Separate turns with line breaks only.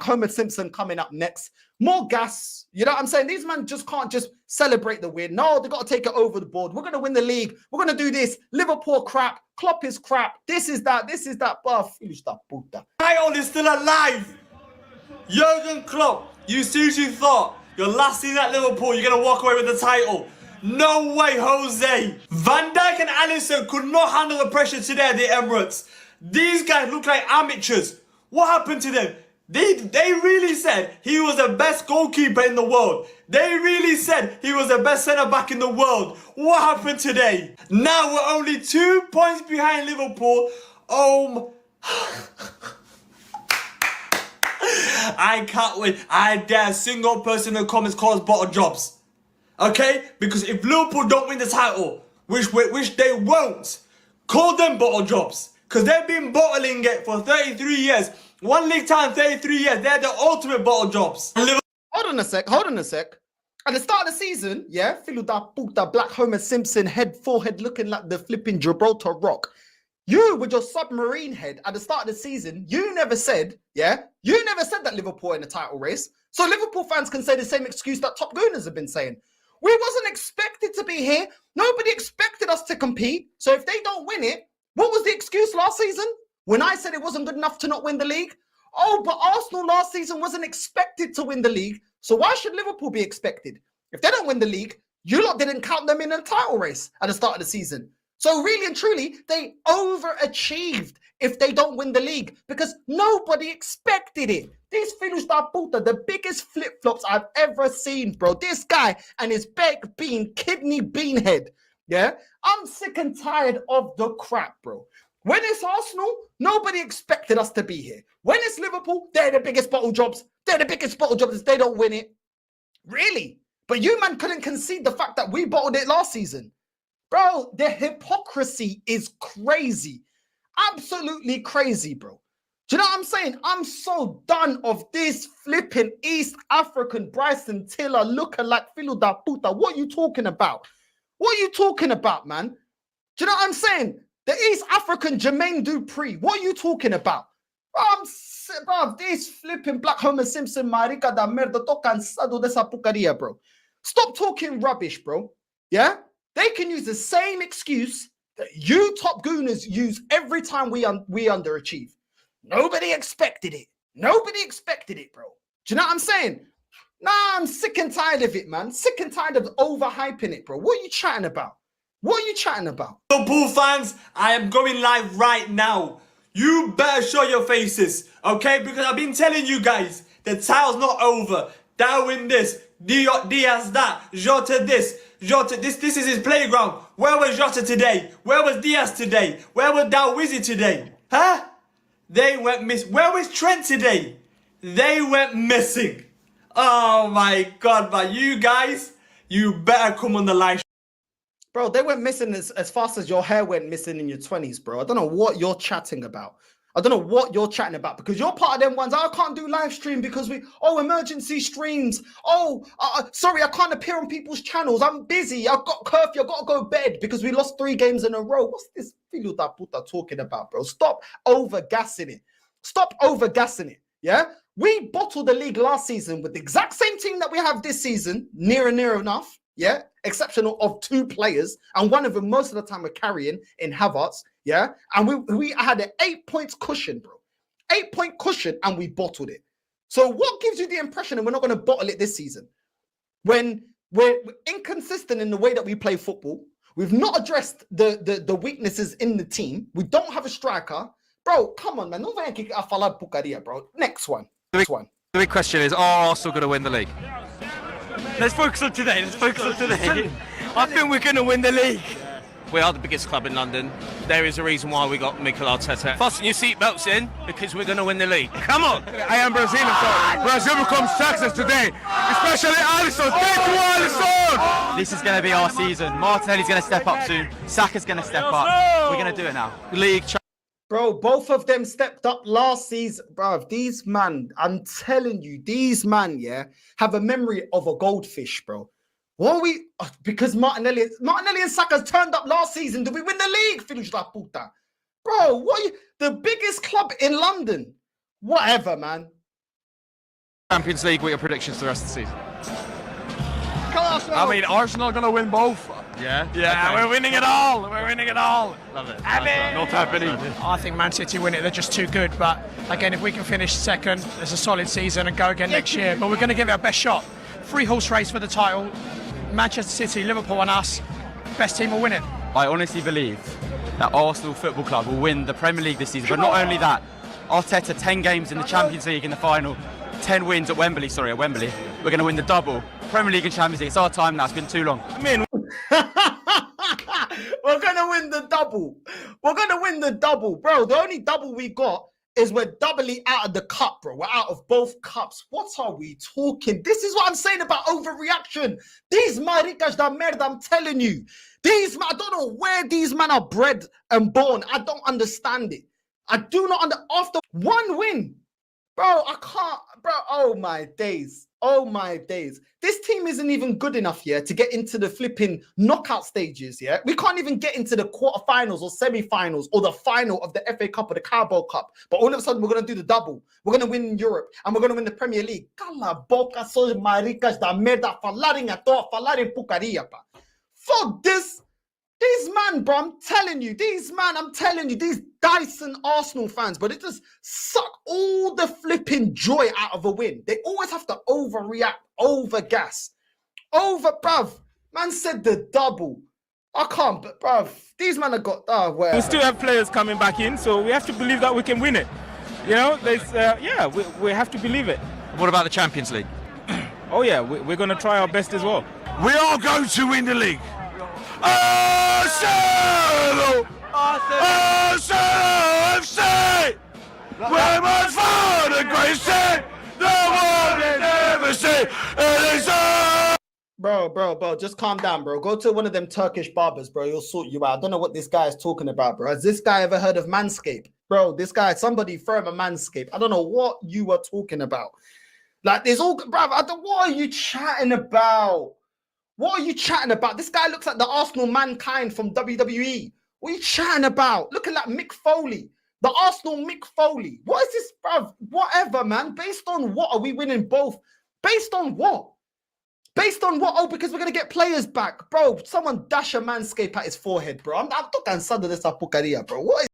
Black Homer Simpson coming up next. More gas. You know what I'm saying? These men just can't just celebrate the win. No, they got to take it over the board. We're going to win the league. We're going to do this. Liverpool crap. Klopp is crap. This is that. This is that.
Title is still alive. Jurgen Klopp, you seriously thought your last season at Liverpool, you're going to walk away with the title? No way, Jose. Van Dijk and Alisson could not handle the pressure today at the Emirates. These guys look like amateurs. What happened to them? They really said he was the best goalkeeper in the world. They really said he was the best centre-back in the world. What happened today? Now we're only 2 points behind Liverpool. I can't wait. I dare a single person in the comments call us bottle jobs. Okay? Because if Liverpool don't win the title, which they won't, call them bottle jobs. Because they've been bottling it for 33 years. One league time, 33 years. They're the ultimate bottle jobs.
Hold on a sec. At the start of the season, yeah, Filho da puta, Black Homer Simpson, forehead looking like the flipping Gibraltar rock. You, with your submarine head, at the start of the season, you never said that Liverpool in the title race. So Liverpool fans can say the same excuse that top gooners have been saying. We wasn't expected to be here. Nobody expected us to compete. So if they don't win it, what was the excuse last season? When I said it wasn't good enough to not win the league? Oh, but Arsenal last season wasn't expected to win the league. So why should Liverpool be expected? If they don't win the league, you lot didn't count them in a title race at the start of the season. So really and truly, they overachieved if they don't win the league because nobody expected it. These Filhos da puta, the biggest flip-flops I've ever seen, bro. This guy and his kidney bean head. Yeah, I'm sick and tired of the crap, bro. When it's Arsenal, nobody expected us to be here. When it's Liverpool, they're the biggest bottle jobs. They're the biggest bottle jobs if they don't win it. Really? But you, man, couldn't concede the fact that we bottled it last season. Bro, the hypocrisy is crazy. Absolutely crazy, bro. Do you know what I'm saying? I'm so done of this flipping East African Bryson Tiller looking like Filho da puta. What are you talking about? What are you talking about, man? Do you know what I'm saying? The East African Jermaine Dupri. What are you talking about? Bro, this flipping Black Homer Simpson, marica da merda, tô cansado dessa porcaria, bro. Stop talking rubbish, bro. Yeah? They can use the same excuse that you top gooners use every time we underachieve. Nobody expected it. Nobody expected it, bro. Do you know what I'm saying? Nah, I'm sick and tired of it, man. Sick and tired of overhyping it, bro. What are you chatting about? What are you chatting about?
Liverpool fans, I am going live right now. You better show your faces, okay? Because I've been telling you guys, the title's not over. Darwin this, Diaz that, Jota this, Jota this. This is his playground. Where was Jota today? Where was Diaz today? Where was Darwizzy today? Huh? They went missing. Where was Trent today? They went missing. Oh my God, man. You guys, you better come on the live.
Bro, they went missing as fast as your hair went missing in your 20s, bro. I don't know what you're chatting about. I don't know what you're chatting about because you're part of them ones. I can't do live stream because emergency streams. Sorry, I can't appear on people's channels. I'm busy. I've got curfew. I've got to go to bed because we lost 3 games in a row. What's this Filho da puta talking about, bro? Stop over-gassing it. Stop over-gassing it, yeah? We bottled the league last season with the exact same team that we have this season, near enough, yeah? Exceptional of 2 players, and one of them most of the time we're carrying in Havertz, yeah? And we had an 8 points cushion, bro. 8-point cushion, and we bottled it. So what gives you the impression that we're not going to bottle it this season? When we're inconsistent in the way that we play football, we've not addressed the weaknesses in the team, we don't have a striker. Bro, come on, man. Bro. Next one.
The big question is, are Arsenal going to win the league?
Let's focus on today. I think we're going to win the league.
We are the biggest club in London. There is a reason why we got Mikel Arteta. Fasten your seatbelts in because we're going to win the league. Come on!
I am Brazilian, so Brazil becomes Texas today. Especially Alisson. Thank you, Alisson!
This is going to be our season. Martinelli's going to step up soon. Saka's going to step up. We're going to do it now. League.
Bro, both of them stepped up last season. Bro, these man, I'm telling you, these man, yeah, have a memory of a goldfish, bro. What are we? Because Martinelli and Saka turned up last season. Did we win the league? Filhos da puta. Bro, what are you? The biggest club in London. Whatever, man.
Champions League, what are your predictions for the rest of the season?
I mean, Arsenal are going to win both.
Yeah?
Yeah,
Okay.
we're winning it all. We're winning it all.
Love it.
Not happening.
I think Man City win it. They're just too good. But again, if we can finish second, it's a solid season and go again next year. But we're going to give it our best shot. 3-horse race for the title. Manchester City, Liverpool and us. Best team will win it.
I honestly believe that Arsenal Football Club will win the Premier League this season. But not only that, Arteta 10 games in the Champions League in the final, 10 wins at Wembley. Sorry, at Wembley. We're going to win the double. Premier League and Champions League. It's our time now. It's been too long.
We're gonna win the double. We're gonna win the double, bro. The only double we got is we're doubly out of the cup, bro. We're out of both cups. What are we talking? This is what I'm saying about overreaction. These maricas da merda, I'm telling you. These man, I don't know where these men are bred and born. I don't understand it. I do not after one win, bro, I can't, bro. Oh my days. Oh my days. This team isn't even good enough, yeah, to get into the flipping knockout stages, yeah? We can't even get into the quarterfinals or semi-finals or the final of the FA Cup or the Carabao Cup. But all of a sudden, we're going to do the double. We're going to win in Europe and we're going to win the Premier League. Cala boca, so maricas da merda, falarem à toa, falarem porcaria, pá. Fuck this. These man, bro, I'm telling you, these Dyson Arsenal fans, but it just suck all the flipping joy out of a win. They always have to overreact, overgas, bruv. Man said the double. I can't, but bruv, these men have got, where?
We still have players coming back in, so we have to believe that we can win it. You know, we have to believe it.
What about the Champions League?
Oh yeah, we're going to try our best as well.
We are going to win the league. Arsenal! Arsenal FC! We're my father, great city! The one they never see! It is all!
Bro, just calm down, bro. Go to one of them Turkish barbers, bro. He'll sort you out. I don't know what this guy is talking about, bro. Has this guy ever heard of Manscaped? Bro, this guy, somebody throw him a Manscaped. I don't know what you are talking about. Like, there's all, bro, what are you chatting about? What are you chatting about? This guy looks like the Arsenal mankind from WWE. What are you chatting about? Looking like Mick Foley. The Arsenal Mick Foley. What is this, bruv? Whatever, man. Based on what are we winning both? Based on what? Based on what? Oh, because we're going to get players back. Bro, someone dash a Manscaped at his forehead, bro. I'm not cansado de esa porcaria, bro. What is